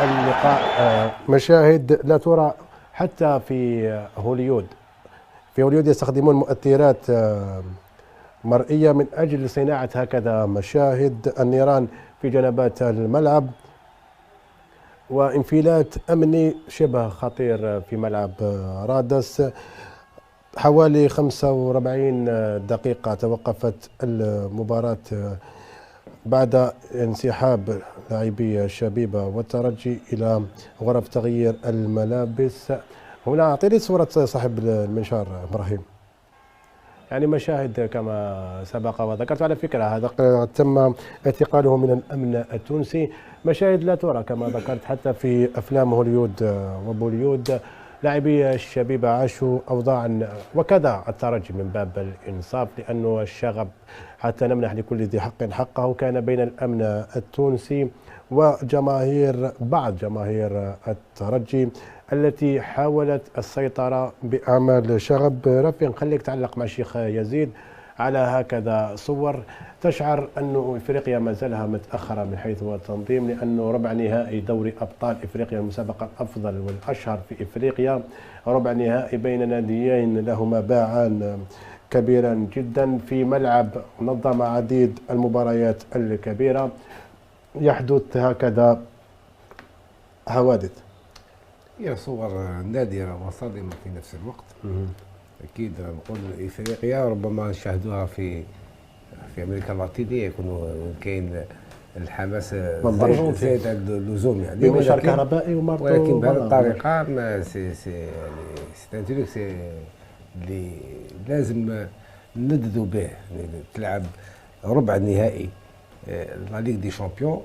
اللقاء مشاهد لا ترى حتى في هوليود. في هوليود يستخدمون مؤثرات مرئية من أجل صناعة هكذا مشاهد النيران في جنبات الملعب، وانفلات أمني شبه خطير في ملعب رادس. حوالي 45 دقيقة توقفت المباراة بعد انسحاب لاعبي الشبيبة والترجي إلى غرف تغيير الملابس. هنا أعطيني صورة صاحب المنشار إبراهيم. يعني مشاهد كما سبق وذكرت، على فكرة هذا تم اعتقاله من الأمن التونسي. مشاهد لا ترى كما ذكرت حتى في أفلام هوليود وبوليود. لاعبي الشبيبة عاشوا أوضاعا وكذا الترجي من باب الإنصاف، لأنه الشغب حتى نمنح لكل ذي حق حقه كان بين الأمن التونسي وجماهير بعض جماهير الترجي التي حاولت السيطرة بأعمال شغب. رفيق، خليك تعلق مع الشيخ يزيد على هكذا صور تشعر أن إفريقيا ما زالها متأخرة من حيث التنظيم، لأنه ربع نهائي دوري أبطال إفريقيا المسابقة الأفضل والأشهر في إفريقيا، ربع نهائي بين ناديين لهما باعان كبيرا جدا في ملعب نظم عديد المباريات الكبيرة، يحدث هكذا حوادث. هي صور نادرة وصادمة في نفس الوقت. أكيد نقول إفريقيا ربما نشاهدوها في أمريكا اللاتينية، يكون كاين الحماس زائد اللزوم يعني بمنشار كهربائي ولكن بهذه الطريقة سي ان تروك اللي لازم ندذو به. يعني تلعب ربع النهائي لا ليغ دي شامبيون،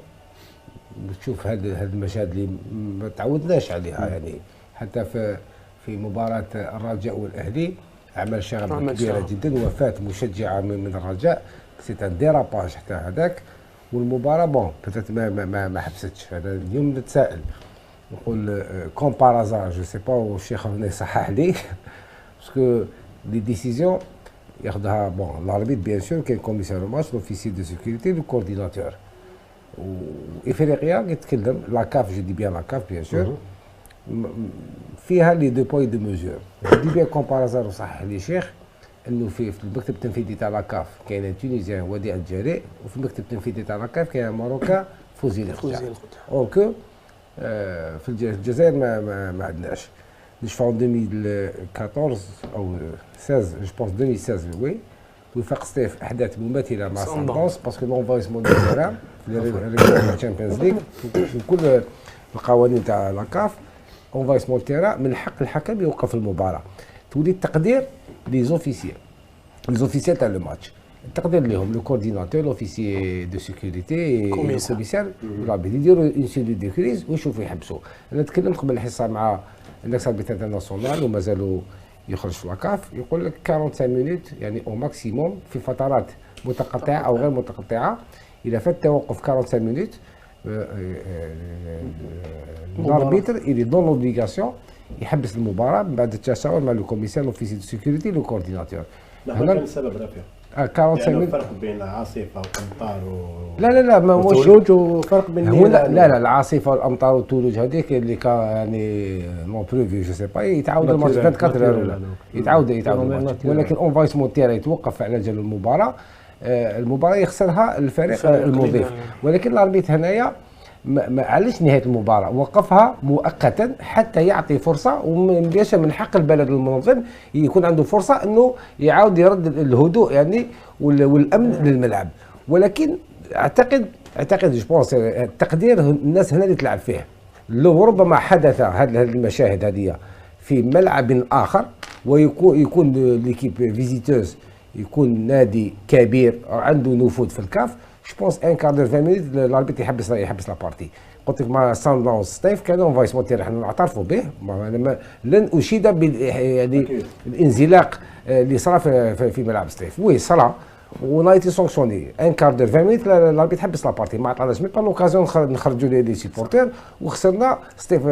تشوف هذه المشاهد اللي ما تعودناش عليها. يعني حتى في مباراة الرجاء والأهلي عمل شغب كبيرة جدا، وفاة مشجعة من الرجاء، سي ان ديراباج حتى هذاك. والمباراة بون بتات ما حبستش. هذا اليوم نتسائل نقول كون بارازار جو سي با، والشيخ هنا يصحح لي باسكو لي ديسيزيون ياخذها بون لاربيت بيان سور، كاين كوميسير الماتش، لوفيسي دو سيكوريتي، لو كورديناتور. وإفريقيا يتكلم لا كاف، جو دي بيان لا كاف بيان سور، فيها لي دو بوي دو ميزور. دي بيان كومبارازار وصحح لي شيخ انه في المكتب التنفيذي تاع لا كاف كاين تونيزيان وديع الجريء، وفي المكتب التنفيذي تاع لا كاف كاين ماروكان فوزي الخدع. اوركو في الجزائر ما عندناش. نشفاو 2014 او 16 جو بونس 2016 وي، وفاق ستيف احداث مماثله مع ساندونس، باسكو لونفايسمون دو تيران في الشامبيونز ليغ وكل القوانين تاع لا كاف، اونفايسمون تيران من حق الحكم يوقف المباراه. تولي التقدير لي زوفيسيال تاع لو ماتش، التقدير لهم لو كورديناتور، لوفيسي دو سيكوريتي، كوميسار والعباد يديروا اون سيلول دو كريز ويشوفوا يحبسوا. انا تكلمت قبل الحصه مع الاكس اربيتر انترناسيونال ومازالوا يخرج في لاكاف، يقول لك 45 مينوت يعني او ماكسيموم في فترات متقطعه او غير متقطعه. اذا فات توقف 45 مينوت الاربيتر اللي دون لوبليغاسيون يحبس المباراه بعد التشاور مع لو كوميسار لوفيسي دو سيكوريتي لو كورديناتور. هنا كان السبب رفيع 45 يعني فرق بين عاصفه وامطار لا ما هوش ثلوج، وفرق بين لا العاصفه والامطار والثلوج هذيك اللي يعني نون بريفي جو سي با يتعاود الماتش 24 اور يتعاود الماتش، ولكن اونفايسمون تيرا يتوقف على جال المباراه. المباراه يخسرها الفريق المضيف، ولكن الاربيت هنايا ما علاش نهايه المباراه وقفها مؤقتا حتى يعطي فرصه، وبيش من حق البلد المنظم يكون عنده فرصه انه يعاود يرد الهدوء يعني والامن للملعب. ولكن اعتقد جو بونس التقدير الناس هنا اللي تلعب فيه، لو ربما حدث هذه المشاهد هذه في ملعب اخر ويكون ليكيب فيزيتوز يكون نادي كبير عنده نفوذ في الكاف، جو بونس ان كادر 20 مينوت الاربيت يحبس لا بارتي. قلت لك مع ساندونس ستيف كان اونفايسمون تاعنا حنا نعترفوا به، لن اشيد يعني الانزلاق اللي صرا في ملعب ستيف. وي صرا ونايتي سونكسيوني ان كادر 20 مينوت الاربيت حبس لا بارتي، ما عطاناش مي با لوكازيون نخرجوا لي سيبورتير وخسرنا. ستيف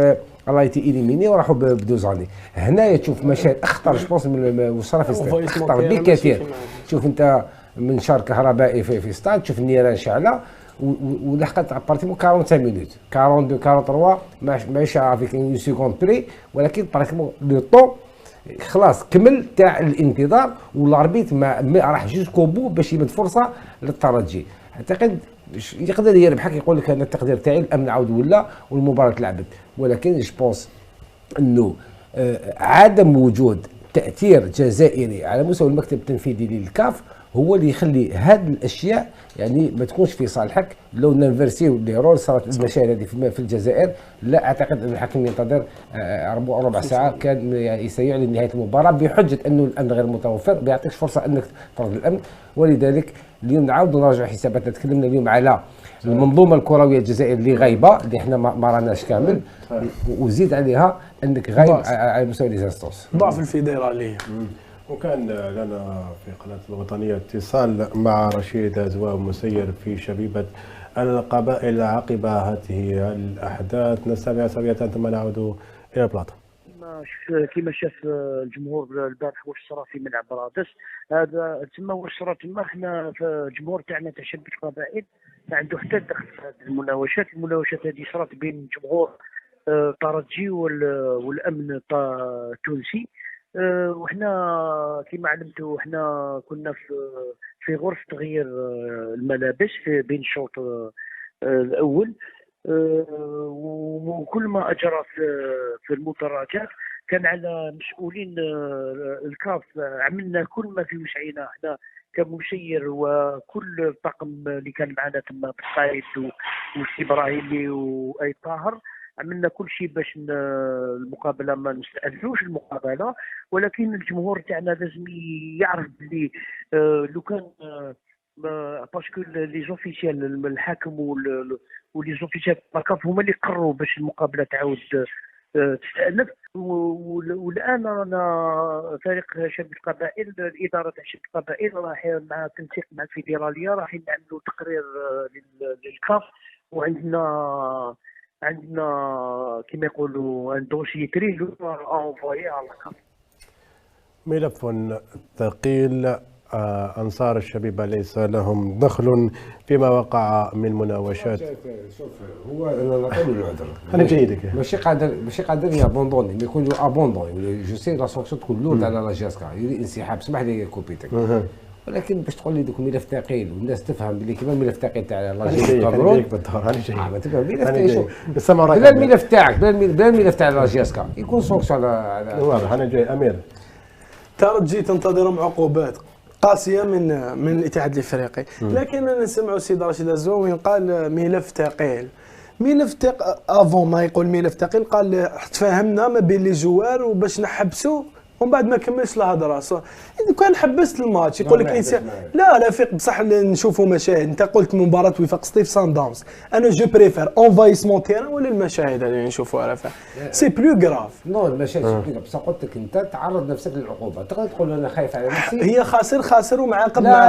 الله يتي إليميني وراحوا بدوزاني. هنايا تشوف مشاهد اخطر جو بونس من وصرا في ستيف، اخطر بكثير. شوف انت منشار كهربائي في ستاد، تشوف النيران شاعله ولحقت براتيكمون 45 مينوت 42 43 ماشي افيك اون سيكوند بري، ولكن براتيكمون لو طون خلاص كمل تاع الانتظار، والاربيت ما راح جوسكو بو باش يمد فرصه للترجي. اعتقد يقدر يربحك، يقول لك انا التقدير تاعي الامن عاود ولا والمباراه تلعبت، ولكن جو بونس انه عدم وجود تاثير جزائري على مستوى المكتب التنفيذي للكاف هو اللي يخلي هذه الاشياء يعني ما تكونش في صالحك. لو ننفرسيو لي رول صارت المشاهد هذه في الجزائر، لا اعتقد ان الحكم ينتظر ربع ساعه كان يعني سيعلن نهايه المباراه بحجه انه الامن غير متوفر، ما يعطيكش فرصه انك تطرد الامن. ولذلك اليوم نعاودوا نراجعوا حساباتنا. تكلمنا اليوم على المنظومه الكرويه الجزائريه اللي غايبه، اللي احنا ما راناش كامل، وزيد عليها انك غايب على مستوى ليزانستونس، ضعف الفيدراليه. وكان لنا في قناة الوطنية اتصال مع رشيد زواو مسير في شبيبة القبائل عقب هذه الأحداث. نستمع سوية ثم نعود إلى البلاطو. كما شاف الجمهور البارح واش صرا في ملعب رادس، هذا تما واش صرا تما. حنا في الجمهور تاعنا تاع شبيبة القبائل ما عنده حتى دخل في هذه المناوشات هذه صرات بين الجمهور الترجي والامن التونسي. وحنا كما علمتوا حنا كنا في غرفه تغيير الملابس في بين الشوط الاول، وكل ما اجرى في المدرجات كان على مسؤولين الكاف. عملنا كل ما في وسعنا احنا كمسير وكل الطاقم اللي كان معنا تما بالصايد وسي ابراهيمي واي طاهر، عملنا كل شيء باش المقابله ما نستأجلوش المقابله. ولكن الجمهور تاعنا لازم يعرف بلي لو كان باسكو لي زوفيسيال الحاكم ولي زوفيسيال الكاف هما اللي قرروا باش المقابله تعاود تستأنف. والان رانا فريق شباب القبائل، الاداره تاع شباب القبائل راح مع تنسيق مع الفيدراليه راح نعملوا تقرير للكاف، وعندنا كما يقولوا ان دوسي تري لو انفويي على الكاف. ملف ثقيل. أنصار الشبيبة ليس لهم دخل فيما وقع من مناوشات. شوف هو انا نعطيو له العذر، انا جيدك ماشي قادر يابوندوني، ما يكون ابوندوني. جو سي لا سونكسيون تكون لورد على لا جاسكا، يريد انسحاب. اسمح لي كوبيتك، ولكن باش تقول لي دوك ملف ثقيل والناس تفهم بلي كيما الملف ثقيل تاع لا جاسكا ما تفهم ملف ثقيل. بلا الملف تاعك، بلا الملف تاع لا جاسكا يكون سونكسيون على واضح. انا جاي امير. ترجي تنتظرهم عقوبات قاسيه من الاتحاد الافريقي، لكن انا نسمعوا السيد رشيد الزواوي قال ملف ثقيل. افون ما يقول ملف ثقيل قال تفاهمنا ما بين لي جوار وباش نحبسوا، ومن بعد ما كملش الهضره. اذا كان حبست الماتش يقول لك الانسان لا فيق بصح نشوفوا مشاهد. انت قلت مباراه وفاق سطيف سان داونز، انا جو بريفير انفايسمون تيران ولا المشاهد اللي نشوفوها راه سي بلو غراف. نو المشاهد بصح قلت لك انت تعرض نفسك للعقوبه، تقدر تقول انا خايف على نفسي. هي خاسر ومعاقب. لا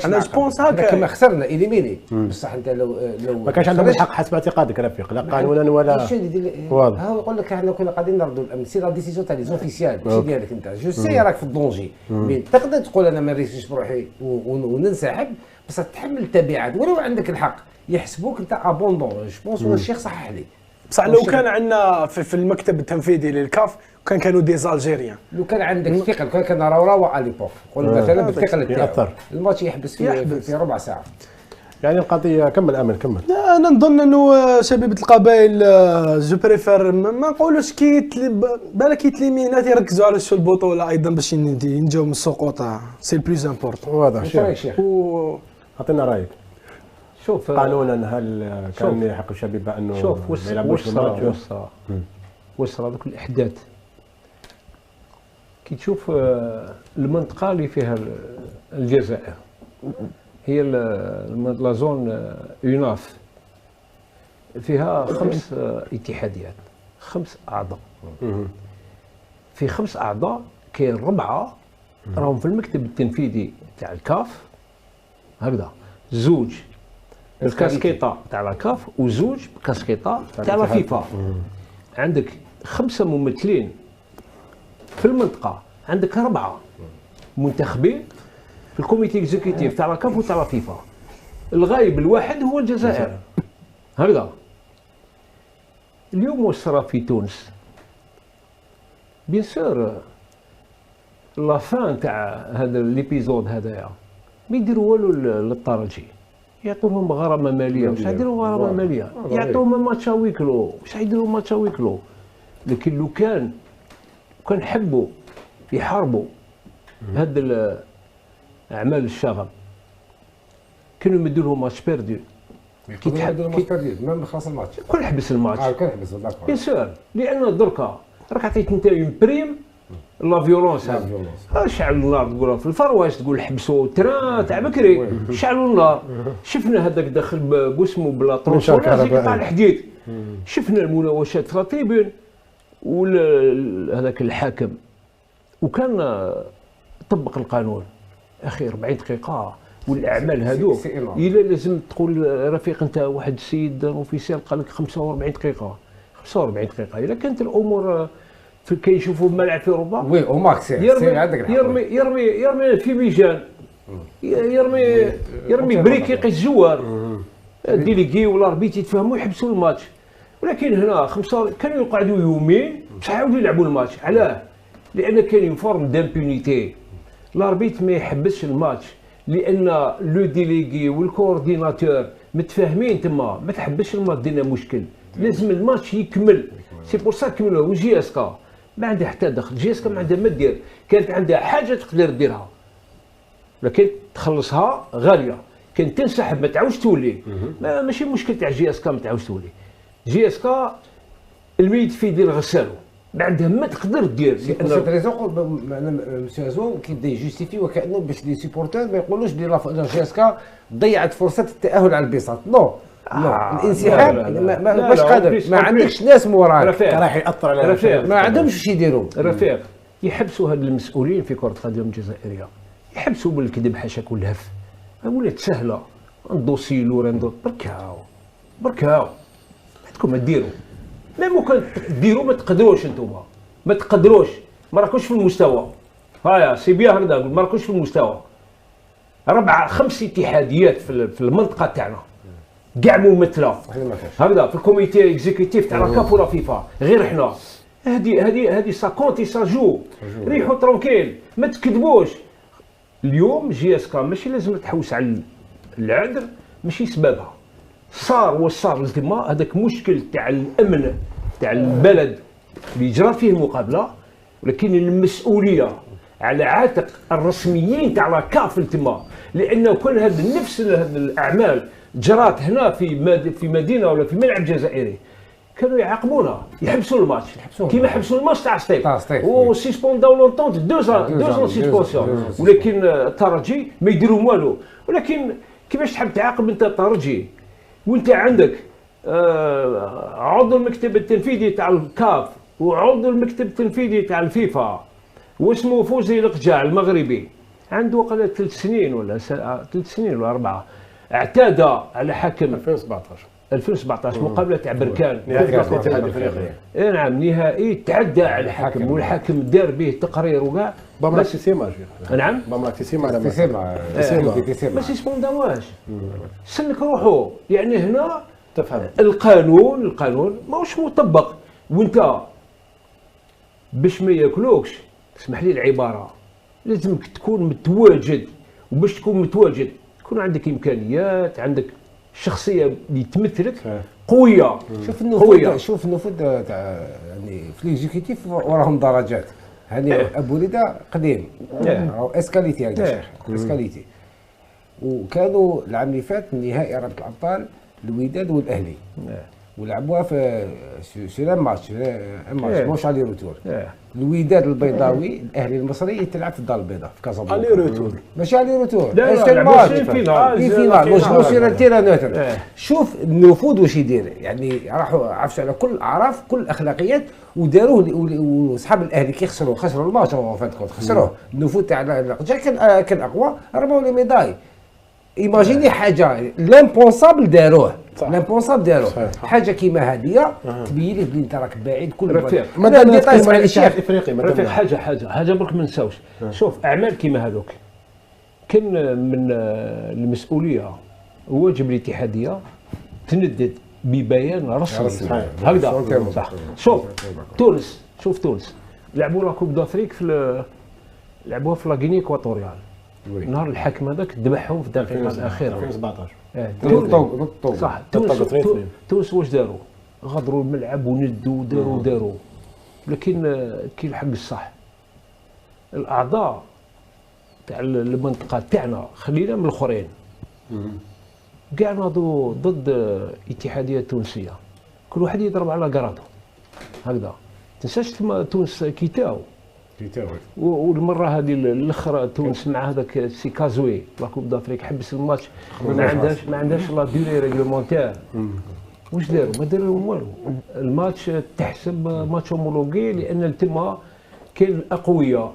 انا جو بونس هكا كما خسرنا اليميني. بصح انت لو ما كانش عندهم الحق حسب اعتقادك رفيق، لا قانونا ولا واضح. هو يقول لك احنا كنا قاعدين نردوا الامن، سي لا ديسيزيون تاع لي زوفيسيال ماشي ديالك انت. جو سي راك في الدونجي، تقدر تقول انا ما ريسيش بروحي وننسحب، بس تحمل التبعات ولو عندك الحق. يحسبوك انت ابوندون. جو بونس هو الشيخ صحح لي. بصح لو كان عندنا في المكتب التنفيذي للكاف كانوا ديزالجيريان، لو كان عندك ثقل كان راوا اليبوك قول مثلا بالثقل تاعو الماتش يحبس في ربع ساعه. يعني القضيه كمل امل كمل. انا نظن انه شبيبه القبائل جو بريفير ما نقولوش بالك يتليمينات يركزوا على شو البطوله ايضا باش ينجاو من السقوط. سي البلوز امبورطون. واضح. شيخ اعطينا رايك. شوف قانونا هل كان يحق الشبيبه انه شوف واش صرا ذوك الاحداث كي تشوف المنطقه اللي فيها الجزائر هي لا زون يوناف فيها 5 اتحاديات 5 اعضاء. في 5 اعضاء كاين 4 راهم في المكتب التنفيذي تاع الكاف هكذا، 2 بالكاسكيطه تاع الكاف و2 بالكاسكيطه تاع لا فيفا. عندك 5 ممثلين في المنطقه، عندك 4 منتخبين في الكوميتي اكزيكوتيف تاع الكاف وتاع لا فيفا. الغايب الواحد هو الجزائر. هكذا اليوم واش صرا في تونس؟ بيان سور لا فان تاع هذا ليبيزود هذايا ما يديروا والو للترجي، يعطوهم غرامه ماليه. واش يديروا غرامه ماليه؟ يعطوهم ماتش ويكلو. واش يديروا ماتش ويكلو؟ لكن لو كان حبوا يحاربوا هاد اعمال الشغب كانوا يمدوا لهم ماتش بيردو. كي يديروا ماتش بيردو ميم خلاص الماتش كون حبس الماتش. كون حبس داكور بيان سور، لان دركا راك عطيت انت اون بريم لا فيولونس. شعلوا النار تقول في الفرواش، تقول حبسوا تران تاع بكري، شعلوا النار. شفنا هذاك داخل بوسمو بلا طرونسوناج تاع الحديد، شفنا المناوشات في التريبون وهذاك الحاكم وكان طبق القانون. اخي 40 دقيقه والاعمال هذو الا لازم تقول رفيق انت واحد السيد اوفيسيال قال لك 45 دقيقه 45 دقيقه. الا كانت الامور كي يشوفوا الملعب في اوروبا وي او ماكس يرمي في ميجان، يرمي بريك يقيس الجوار. الديليغي ولا الاربيت يتفاهموا يحبسوا الماتش. ولكن هنا كانوا يقعدوا يومين باش يعاودوا يلعبوا الماتش. علاه؟ لان كاين اون فورم دامبونيتي. الاربيت ما يحبسش الماتش لان لو ديليغي والكورديناتور متفاهمين تما. ما تحبسش الماتش دينا مشكل، لازم الماتش يكمل. سي بور سا كملوا. وجي اس كا ما عندها حتى دخل. جي اس كا ما عندها ما دير، كانت عندها حاجه تقدر ديرها لكن تخلصها غاليه. كان تنسحب ما تعاودش تولي. ماشي مشكل تاع جي اس كا ما تعاودش تولي. جي اس كا الميت في يدير غسالو، ما عندها ما تقدر دير. سيت ريزون مسيو ازو كيبدا يجوستيفي وكانه باش لي سيبورتور ما يقولوش بلي جي اس كا ضيعت فرصه التاهل على البساط. نو الانسحاب باش قادر ما عندكش ناس موراك راح ياثر على ما عندهمش واش يديروا. رفيق يحبسوا هاد المسؤولين في كره القدم الجزائريه، يحبسوا بالكذب حاشاك والهف. ولات سهله ندوسي لورندو بركاو عندكم ما ديروا. ما ممكن ديروا ما تقدروش. انتوما ما تقدروش، ما راكوش في المستوى. هايا سي بيان هكذا ما راكوش في المستوى. 4-5 اتحاديات في المنطقه تاعنا كاع ممثله هكذا في الكوميتي اكزيكوتيف تاع الكاف ولا فيفا، غير حنا. هذه سا كونتي سا جو. ريحوا ترونكيل ما تكذبوش. اليوم جي اس كا ماشي لازم تحوس على العذر، ماشي سببها. صار لتما هذاك مشكل تاع الامن تاع البلد اللي جرى فيه مقابله، ولكن المسؤوليه على عاتق الرسميين تاع لاكاف لتما. لانه كل هذا نفس الاعمال جرات هنا في مدينه ولا في ملعب جزائري كانوا يعاقبونا، يحبسوا الماتش كيما حبسوا الماتش تاع ستيف وسيسبونداو لونتون 2 سيسبونسيون. ولكن الترجي ما يديروا والو. ولكن كيفاش تحب تعاقب انت الترجي وانت عندك عضو المكتب التنفيذي تاع الكاف وعضو المكتب التنفيذي تاع الفيفا واسمه فوزي القجاع المغربي، عنده قال 3 سنين ولا 3 سنين ولا 4 اعتدى على حكم 2017 مقابله تاع بركان نهائي الاتحاد الافريقي. اي نعم نهائي تعدى على الحكم والحكم دار به تقرير وكاع. بامراك تيسيما نعم بامراك تيسيما على تيسيما ما سيسبونداواش. سنك روحوا. يعني هنا تفهم القانون ماهوش مطبق. وانت باش ما ياكلوكش اسمح لي العباره لازمك تكون متواجد. وباش تكون متواجد تكون عندك امكانيات، عندك شخصيه اللي تمثلك قويه. شوف النفوذ تاع يعني في ليكزيكتيف وراهم درجات. هاني ابو ريده قديم راهو اسكاليتي هذا الشيخ اسكاليتي. وكانوا العام اللي فات نهائي رابطه الابطال الوداد والاهلي ولعبوها في سير ماتش موش علي روتور. الوداد البيضاوي الاهلي المصري تلعب في الدار البيضاء في كازابلانكا. علي روتور ماشي علي روتور. لا في فينال مش سير تيرا نوتر. شوف النفوذ واش يدير. يعني راحوا عرفوا على كل اعراف كل اخلاقيات وداروه. واصحاب الاهلي كي خسروا الماتش خسروه. النفوذ تاع القجع كان اقوى. رموا لي ميداي. ايماجيني حاجه لامبونسابل داروه. لامبونسابل داروه حاجه كيما هذه تبين لك بلي انت راك بعيد كل رفيق. ماذا نتكلم على الشيخ الافريقي رفيق حاجه برك ما نساوش. شوف اعمال كيما هذوك كان من المسؤوليه واجب الاتحاديه تندد ببيان رسمي صحيح. هكذا صح. شوف تونس، شوف تونس لعبوا لا كوب دافريك لعبوها في لاغيني اكواتوريال. نهار الحكم هذاك ذبحهم في الدقيقه الاخيره 2017 صح. تونس واش داروا؟ غادروا الملعب وندوا وداروا لكن كاين الحق الصح. الاعضاء تاع المنطقه تاعنا خلينا من الاخرين كاع ناضوا ضد الاتحاديه التونسيه، كل واحد يضرب على قراطو هكذا. تنساش تونس كيتاو والمره هذه الاخرى تونس مع هذاك سي كازوي لا كوب دافريك حبس الماتش، ما عندهاش لا ديوري ريغلومونتير. واش داروا؟ ما داروا والو. الماتش تحسب ماتش هومولوغي لان تما كاين الاقوياء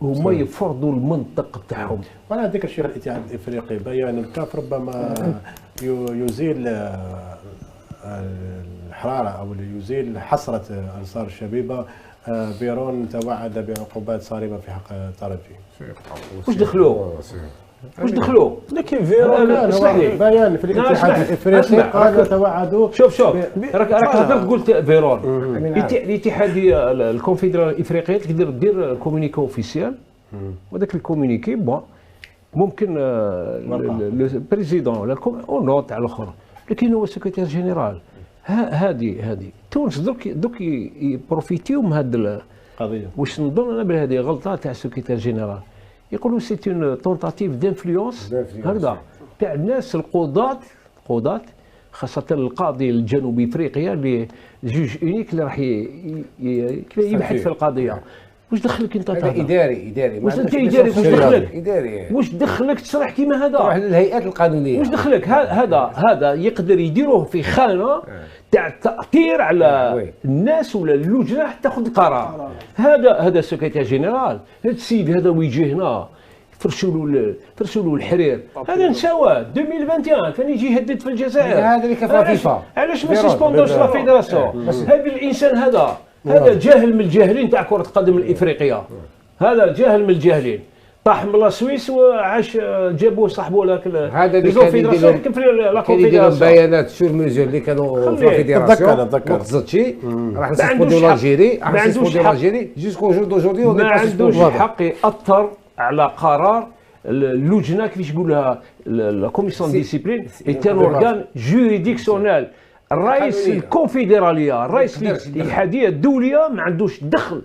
هما يفرضوا المنطق تاعهم. وانا ذكر الشيخ الاتحاد الافريقي بيان الكاف ربما يزيل الحراره او يزيل حسره انصار الشبيبه. بيرون توعد بعقوبات صارمه في حق الطرفين. واش دخلوه؟ لكن فيرون اسمح لي بيان في الاتحاد الافريقي قال توعدوا. شوف راك هضرت قلت فيرون. الاتحاديه الكونفدراليه الافريقيه تقدر دير كومونيكي اوفيسيال وذاك الكومونيكي بون ممكن البريزيدون ولا او تاع الاخر، لكن هو السكرتير جينيرال. هذه تونس دوك يبروفيتيو من هذه القضيه. واش نظن انا بهذه غلطه تاع السكرتير جينيرال، يقولوا سي اون تونتاتيف دانفلونس هكذا تاع الناس القضاة خاصة القاضي الجنوبي افريقيا اللي جوج اونيك اللي راح يبحث في القضيه. واش دخلك انت؟ هذا اداري واش انت واش دخلك؟ واش دخلك تشرح كيما هذا؟ تروح للهيئات القانونيه. واش دخلك؟ هذا يقدر يديروه في خانه تاع التاثير على الناس ولا اللجنه حتى تاخذ القرار. هذا السكرتير جينيرال، هذا السيد هذا ويجي هنا فرشوا له الحرير. هذا نساواه 2021 كان يجي يهدد في الجزائر. هذا اللي كفى فيفا. علاش ما سيسبوندوش لا فيدراسيون؟ هذا الانسان هذا جاهل من الجاهلين تاع كره القدم الافريقيه. هذا جاهل من الجاهلين، طاح من لا سويس وعاش جابوه صاحبه لك هذا اللي كان يديروا بيانات شور ميزور اللي كانوا في الفيدراسيون. تذكر راح نسيبوا لاجيري جوسكو جو دوجوردي. ما عندوش حق ياثر على قرار اللجنه كيفاش يقولها لا كوميسيون ديسيبلين ايتان اورغان جوريديكسيونيل. الرئيس الكونفدراليه الرئيس الاتحاديه الدوليه ما عندوش دخل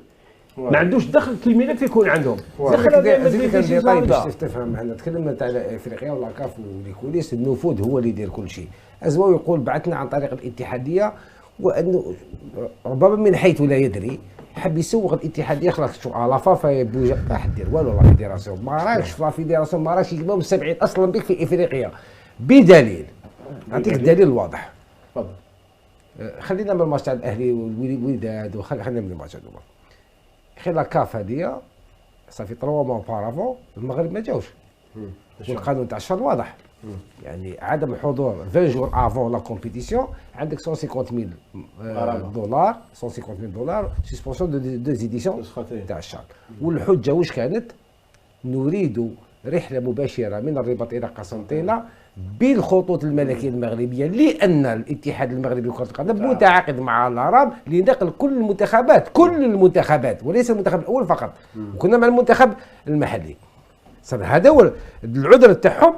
كي الملف يكون عندهم. طيب باش تفهم معنا تكلمنا على افريقيا ولا كاف وليكوليس النفوذ هو اللي يدير كل شيء. أزواو يقول بعثنا عن طريق الاتحاديه، وانه ربما من حيث لا يدري حب يسوق الاتحاديه. خلاص شو على فافا بوجه راح دير والو لا فيدراسيون ما راكش لا فيدراسيون ما راكش يجيبهم مستبعد اصلا بك في افريقيا بدليل. نعطيك الدليل الواضح. تفضل. خلينا من الماتش تاع الاهلي والوداد وخلينا من الماتش هذوما. اخي لا كاف هذه صافي 3 موا بارافون المغرب ما جاوش والقانون تاع الشهر واضح. يعني عدم الحضور 20 جور افون لا كومبيتيسيون عندك 150,000 دولار 150,000 دولار سسبونسيون دو زيديسيون تاع الشهر. والحجه واش كانت؟ نريد رحله مباشره من الرباط الى قسنطينه بالخطوط الملكيه المغربيه، لان الاتحاد المغربي لكره القدم متعاقد مع العرب لنقل كل المنتخبات وليس المنتخب الاول فقط. وكنا مع المنتخب المحلي. هذا هو العذر تاعهم.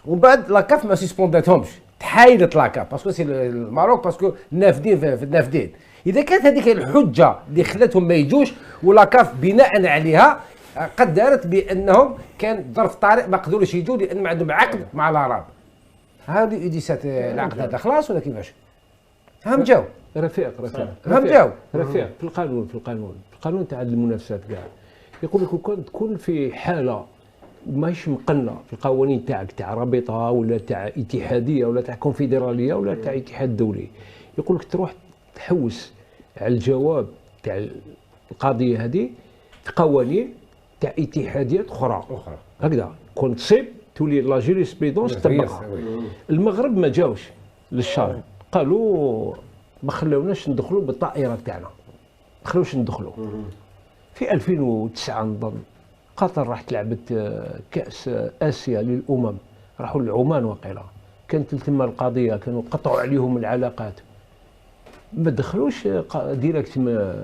ومن بعد لاكاف ما سيسبونداتهمش، تحايلت لاكاف باسكو سي الماروك باسكو نافدين في النافدين. اذا كانت هذيك الحجه اللي خلاتهم ما يجوش ولاكاف بناء عليها قدرت بانهم كان ظرف طارئ ما قدروش يجوا لان ما عندهم عقد مع العرب. هذه ايديسات العقد هذا خلاص ولا كيفاش؟ هم جاو رفيق في القانون تاع المنافسات كاع يقول لك كون تكون في حاله ماهيش مقنه في القوانين تاعك تاع رابطه ولا تاع اتحاديه ولا تاع كونفدراليه ولا تاع اتحاد دولي، يقول لك تروح تحوس على الجواب تاع القضيه هذه في قوانين تاع اتحاديات اخرى هكذا. كون تصيب تولي لا جوريسبرودونس تطبقها. المغرب ما جاوش للشارع، قالوا ما خلوناش ندخلوا بالطائره تاعنا، ما خلوش ندخلوا. في 2009 نظن قطر راح لعبت كاس اسيا للامم، راحوا لعمان وقيلا كانت تما القضيه، كانوا قطعوا عليهم العلاقات، ما دخلوش ديريكت من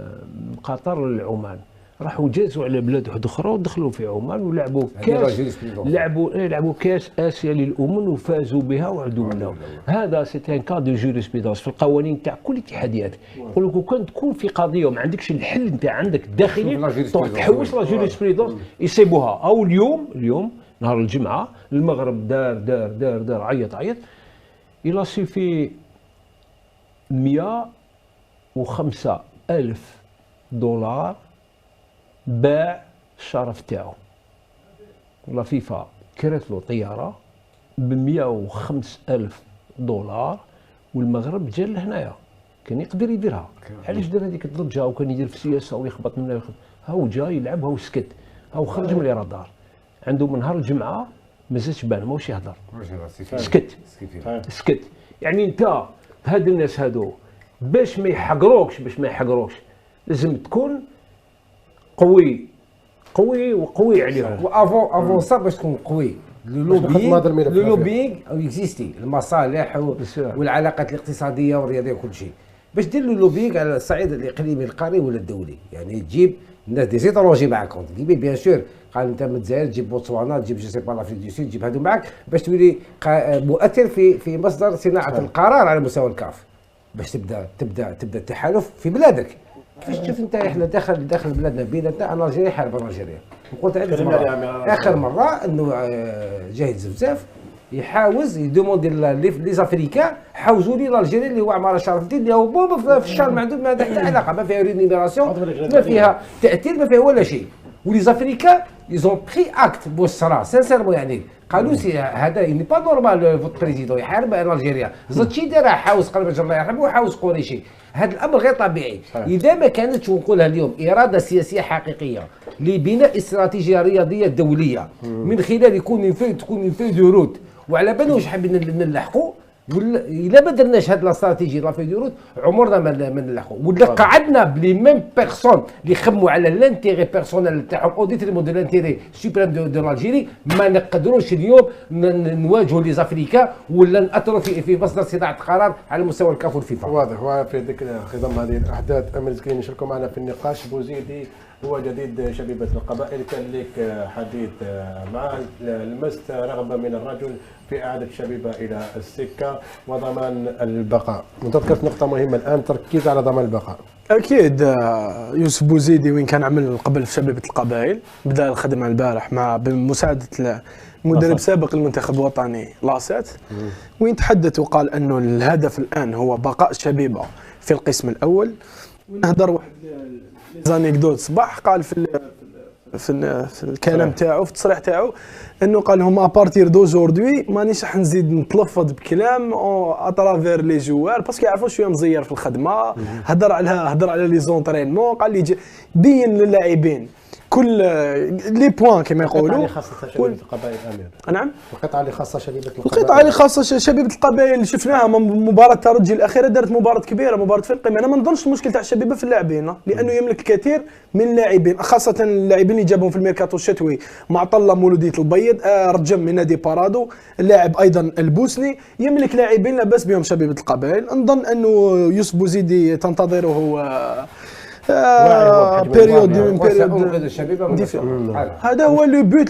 قطر لعمان، راحوا جازوا على بلاد واحده اخرى ودخلوا في عمان ولعبوا كاس، لعبوا كاس اسيا للامم وفازوا بها وعدوا منها. هذا سي ان كا دو جوريسبيدونس في القوانين تاع كل الاتحاديات. يقول لك كان تكون في قضيه وما عندكش الحل نتاع عندك الداخلي تحوس لا جوريسبيدونس يسيبوها. او اليوم نهار الجمعه المغرب دار عيط الى سيفي 105,000 دولار باع الشرف تاعو. لا فيفا كرات له طياره ب 105,000 دولار والمغرب جا لهنايا، كان يقدر يديرها. علاش دار هذيك الضجه وكان يدير في السياسه ويخبط من هنا هاو جا يلعب، هاو سكت، هاو خرج من الرادار. عنده من نهار الجمعه مازالش بان، ماهوش يهضر، سكت. يعني انت هاد الناس هادو باش ما يحقروكش لازم تكون قوي وقوي عليهم. وافون صا باش تكون قوي لوبينغ اكزيستي، المصالح والعلاقات الاقتصاديه والرياضيه وكل شيء. باش دير لوبينغ على الصعيد الاقليمي القاري ولا الدولي، يعني تجيب الناس دي زيترونجي معاك، تجيب بيان سور قال انت من الجزائر تجيب بوتسوانا، تجيب جو سي با لافريك دو سود، تجيب هادو معاك باش تولي مؤثر في مصدر صناعه القرار على مستوى الكاف، باش تبدا التحالف في بلادك. كيفاش تشوف انت احنا داخل بلادنا بيناتنا انا الجزائر حارب الجزائر. وقلت اخر مره انه جاهد زفزاف يحاوز يدوموندي لي زافريكان حوزوا لي الجزائر اللي هو عمار شرف الدين اللي هو في الشهر ما عنده حتى علاقه، ما فيها رينيميراسيون، ما فيها تاثير، ما فيها ولا شيء. ولي زافريكان يزون بري اكت بوسرا سانسيرمون، يعني قالوا سي هذا ني با نورمال فوت بريزيدون يحارب الجزائر. زاتشي دار حاوز قلب الله يرحمه وحاوز قريشي. هذا الامر غير طبيعي. اذا ما كانتش ونقولها اليوم اراده سياسيه حقيقيه لبناء استراتيجيه رياضيه دوليه من خلال تكون في دو روت، وعلى بالنا واش حابين نلحقوا، ولا الا ما درناش هذه الاستراتيجي لا في دو روت عمرنا ما نلحقوا. ولا قعدنا بلي ميم بيرسون اللي يخموا على لانتيغي بيرسونيل تاعهم او ديتريمون دو لانتيغي سوبريم دو الجيري، ما نقدروش اليوم نواجهوا لي زافريكان ولا ناثروا في مصدر صناعه القرار على مستوى الكاف والفيفا. واضح. وفي ذكر خضم هذه الاحداث امريكيين يشاركوا معنا في النقاش. بوزيدي هو جديد شبيبه القبائل، كان لك حديث معه، لمست رغبه من الرجل في اعاده الشبيبه الى السكه وضمان البقاء. وتذكر نقطه مهمه الان، تركيز على ضمان البقاء. اكيد يوسف بوزيدي وين كان عمل قبل في شبيبه القبائل، بدا الخدمه البارح مع بمساعده المدرب السابق للمنتخب الوطني لاسات، وين تحدث وقال انه الهدف الان هو بقاء شبيبه في القسم الاول. ونهضر واحد زانيكدوت صباح قال في الكلام تاعو، في التصريح تاعو، انه قال لهم ابارتير دوجوردي مانيش راح نزيد نتلفظ بكلام اترافير لي جوار باسكو يعرفوا شويه مزير في الخدمه. هضر على لي زونطرينمون، قال لي بين للاعبين كل لي بوان كما يقولوا. القطعه اللي خاصه شبيبه القبائل امير. نعم، القطعه اللي خاصه شبيبه القبائل. القطعه اللي خاصه شبيبه القبائل شفناها مباراه الترجي الاخيره، دارت مباراه كبيره، مباراه في القمه. انا ما نظنش المشكل تاع الشبيبه في اللاعبين، لانه يملك الكثير من اللاعبين، خاصه اللاعبين اللي جابهم في الميركاتو الشتوي مع طله مولوديه البيض، رجم من نادي بارادو، اللاعب ايضا البوسني، يملك لاعبين لا باس بهم شبيبه القبائل. نظن انه يوسف بوزيدي تنتظره بيريود الشبيبه هذا هو لو بوت